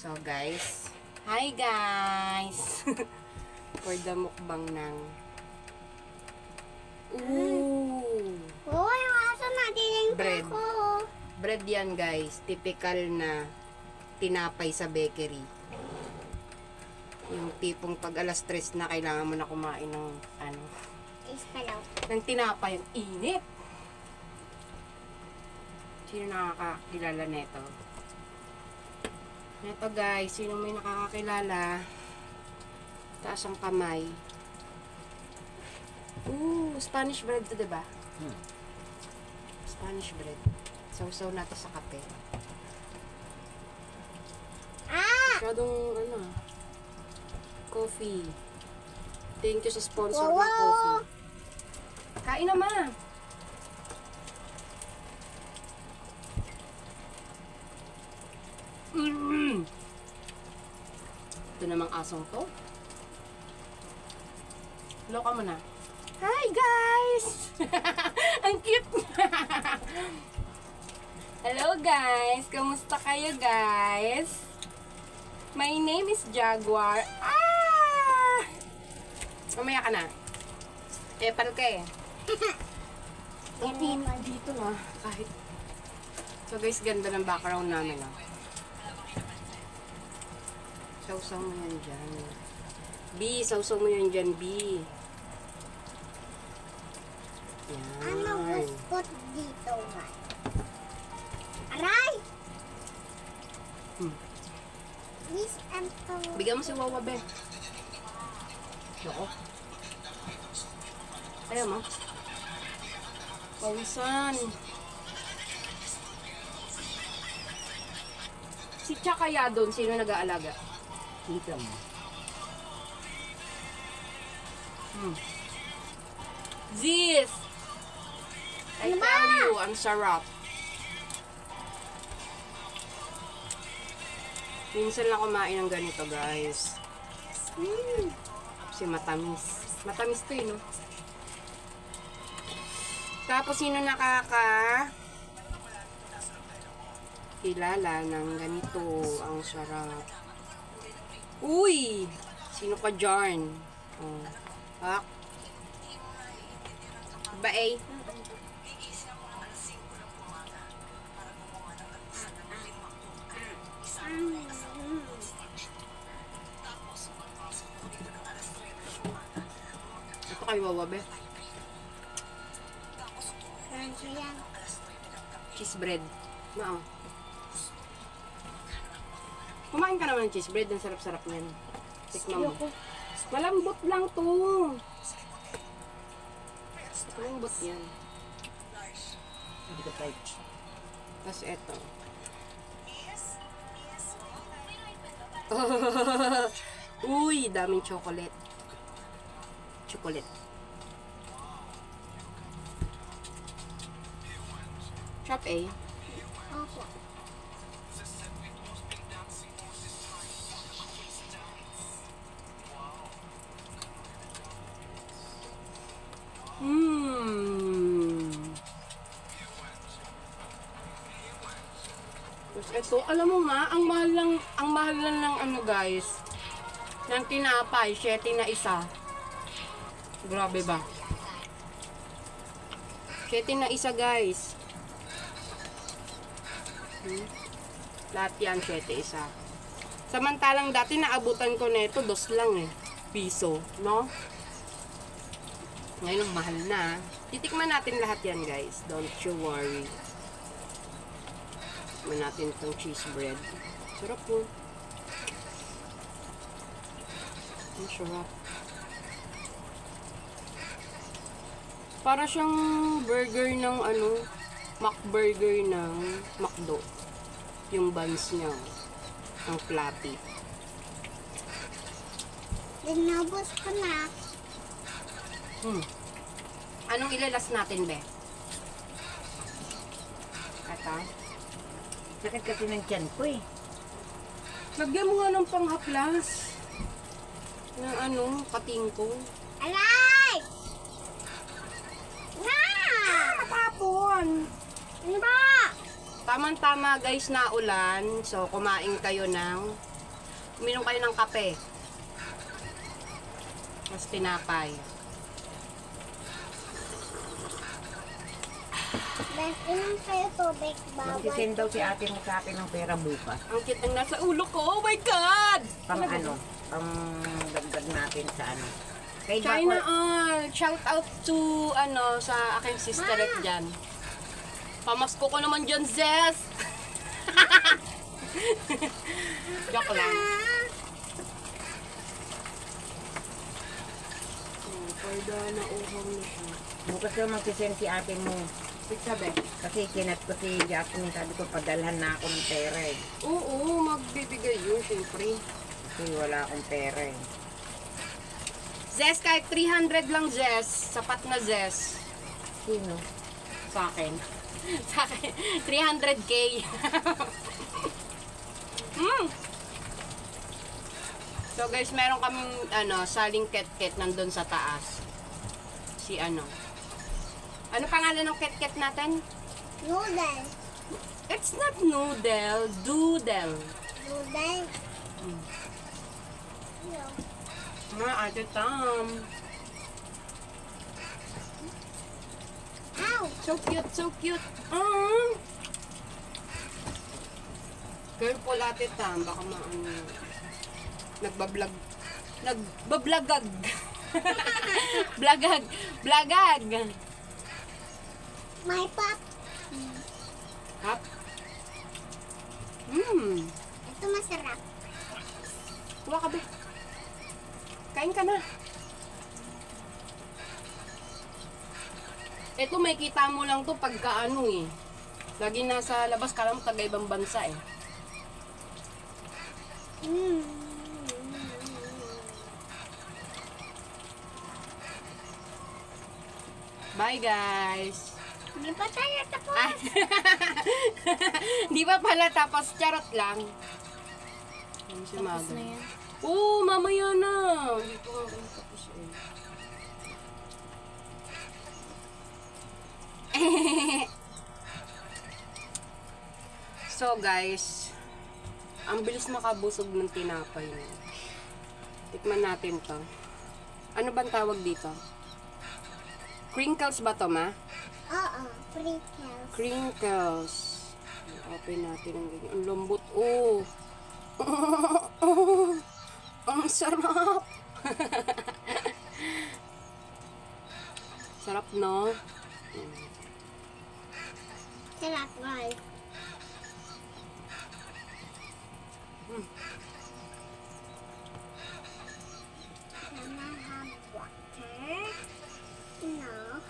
So guys, hi guys! For the mukbang ng Uy, aso natin bread. ko. Bread yan guys, typical na tinapay sa bakery. Yung tipong pag alas 3 na kailangan mo na kumain ng ano, ng tinapay, yung init. Sino nakakakilala neto? Neto guys, sino may nakakakilala? Taas ang kamay. Spanish bread to, diba? Spanish bread. Sausaw natin sa kape. Masyadong, ano, coffee. Thank you sa sponsor ng coffee. Kain naman! Ito namang asong to. Loka mo na. Hi guys! Ang cute! Hello guys! Kamusta kayo guys? My name is Jaguar. Mamaya ka na. Epal ka eh. Dito na. Kahit. So guys, ganda ng background namin. Sausaw mo yan dyan. B, sausaw mo yan dyan, B. Yan. Ano gusto dito ba? Aray! Miss Anto. Bigyan mo si Wawa, be. Yoko. Ayaw mo. Pawisan. Si Chakaya doon, sino nag-aalaga? Kita mo. This! I tell you, ang sarap. Minsan lang kumain ng ganito, guys. Kasi matamis. Matamis to no? Tapos, sino kilala ng ganito? Ang sarap. Uy! Sino ka dyan? Bae. Ito kayo wawabe. Cheese bread. Mao. Kumain ka naman ng cheese bread. Ang sarap-sarap niyan. Tikman mo. Malambot lang to. Malambot yan. Hindi ka tight. Tapos eto. Uy, daming chocolate. Chocolate. Chop A. Opo. Tapos ito, alam mo ma, ang mahal lang ng ano guys, ng tinapay, 7 na isa. Grabe ba? 7 na isa guys. Lahat yan, 7 isa. Samantalang dati naabutan ko nito 2 lang eh. Piso, no? Ngayon mahal na. Titikman natin lahat yan guys. Don't you worry. Tikman natin itong cheese bread. Sarap po. Ang sarap. Para siyang burger ng ano, McBurger ng McDo. Yung buns niya. Ang fluffy. Dinabos ko na. Anong ilalas natin, be? Ito. Sakit kasi ng tiyan ko eh. Lagyan mo nga ng panghaplas. Ng ano, kating ko. Aray! Matapon! Ano ba? Tamang-tama guys na ulan. So, kumain kayo ng uminom kayo ng kape. Tapos tinapay. Bes, inom kayo tubig. Magsisend daw si ate mo sa akin ng pera bukas. Ang cute ng nasa ulo ko. Oh my God! Pang ano, pang dagdag natin sa ano. Kay China Bako, all. Shout out to, sa aking sisterette dyan. Pamasko ko naman dyan, Zes! Joke lang. Pwede na uhong na siya. bukas daw magsisend si ate mo. Sabi, Kasi kinat ko si Jasmine, sabi ko padalhan na ako ng pera eh. oo, magbibigay yun, syempre. Kasi wala akong pera eh. Zes, kahit 300 lang, Zes. Sapat na, Zes. Sino? Sa akin. Sa akin. 300k. So guys, meron kaming saling ket-ket nandun sa taas. Si Ano pangalan ng ket-ket natin? Noodle. It's not noodle, doodle. Noodle. Ate Tam. Ow! So cute, so cute. Careful, Ate Tam. Baka nagbablog. Nagbablagag. Blagag. Blagag. My pop. Hap. Ito masarap. Kuha ka ba? Kain ka na. Ito may kita mo lang to pagka Lagi nasa labas ka lang taga ibang bansa eh. Bye guys. Hindi pa tayo tapos. Di ba pala tapos charot lang. Ano si Tapos Mother? na yan. Oo, mamaya na. Dito nga kami tapos eh. So guys, ang bilis makabusog ng tinapay na. Tikman natin to. Ano bang tawag dito? Crinkles ba to, ma? Oo, prickles. Crinkles. Open natin ang ganyan. Ang lambot. Oh! Ang sarap! Sarap, no? Sarap, guys. Can I have water? No.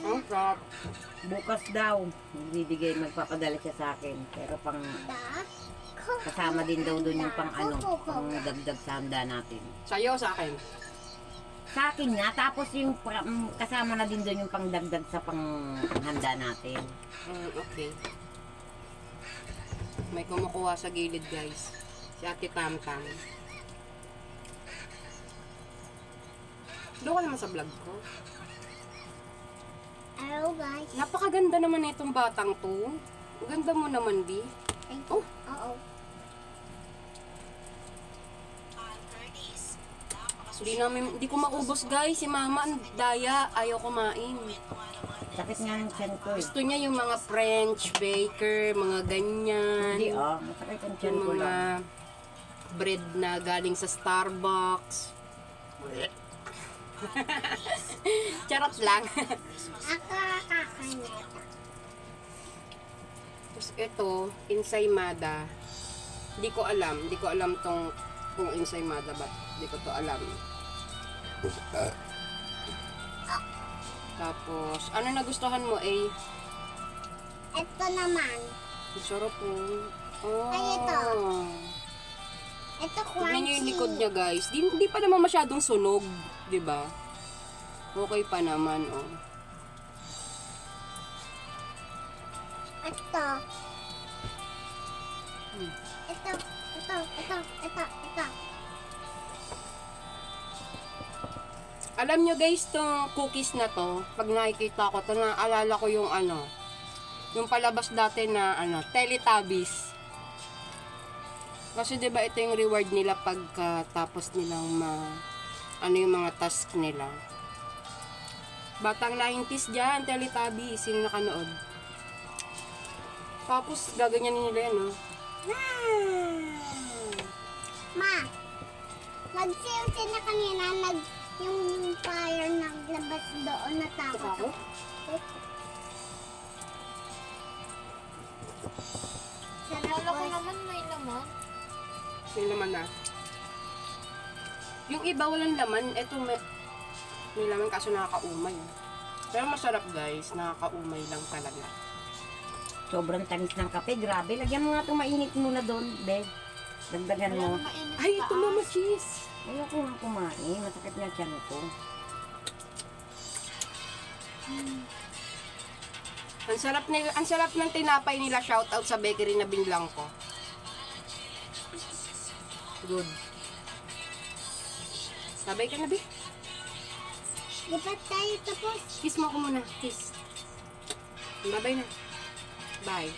Ang sarap. Bukas daw, magpapadala siya sa akin. Pero pang kasama din daw doon yung pang pang dagdag sa handa natin. Sa'yo, sa akin. Sa akin nga, tapos yung kasama na din doon yung pang dagdag sa pang handa natin. Okay. May kumukuha sa gilid, guys. Si Ate Tamtam. Doon ka naman sa vlog ko. Hello, guys. Napakaganda naman na itong batang to. Ang ganda mo naman, Di. Oh, Oo. hindi ko maubos, guys. Si Mama, ang daya. Ayaw kumain. Sakit nga ng tiyan ko eh. Gusto niya yung mga French baker, mga ganyan. Hindi masakit ang tiyan Yung ko mga lang. bread na galing sa Starbucks. Charot lang. Ako kakain ito. Tapos ito, ensaymada. Hindi ko alam kung ensaymada ba. Hindi ko to alam. Tapos, ano nagustuhan mo eh? Ito naman. Ang sarap po. Oh. Ay, ito. Ito Tignan niyo yung crunchy. likod niya, guys. Di pa naman masyadong sunog, 'di ba? Okay pa naman, oh. Ito. Ito. Alam nyo guys, tong cookies na to, pag nakikita ko to, naalala ko yung yung palabas dati na Teletubbies. Kasi 'di ba ito yung reward nila pagkatapos nilang ano yung mga task nila. Batang 90s dyan, Teletubbies, sino nakanood? Tapos gaganyanin nila yan, no? Ma, nagsilsi na kanina, yung fire naglabas doon, natakot Takot? ako. Sarap Kala ko boys. naman may laman. May laman na. Yung iba walang laman, eto may laman kaso nakakaumay. Pero masarap guys, nakakaumay lang talaga. Sobrang tamis ng kape, grabe. Lagyan mo nga itong mainit muna doon, be. Dagdagan Wala mo. na mainit Ay, pa, ito mama cheese! Ayoko nga kumain, masakit na tiyan ko. Ang sarap ng tinapay nila, shout out sa bakery na binlang ko. Good. Sabay ka na, be. Di ba tayo tapos? Kiss mo ako muna. Kiss. Bye-bye na. Bye.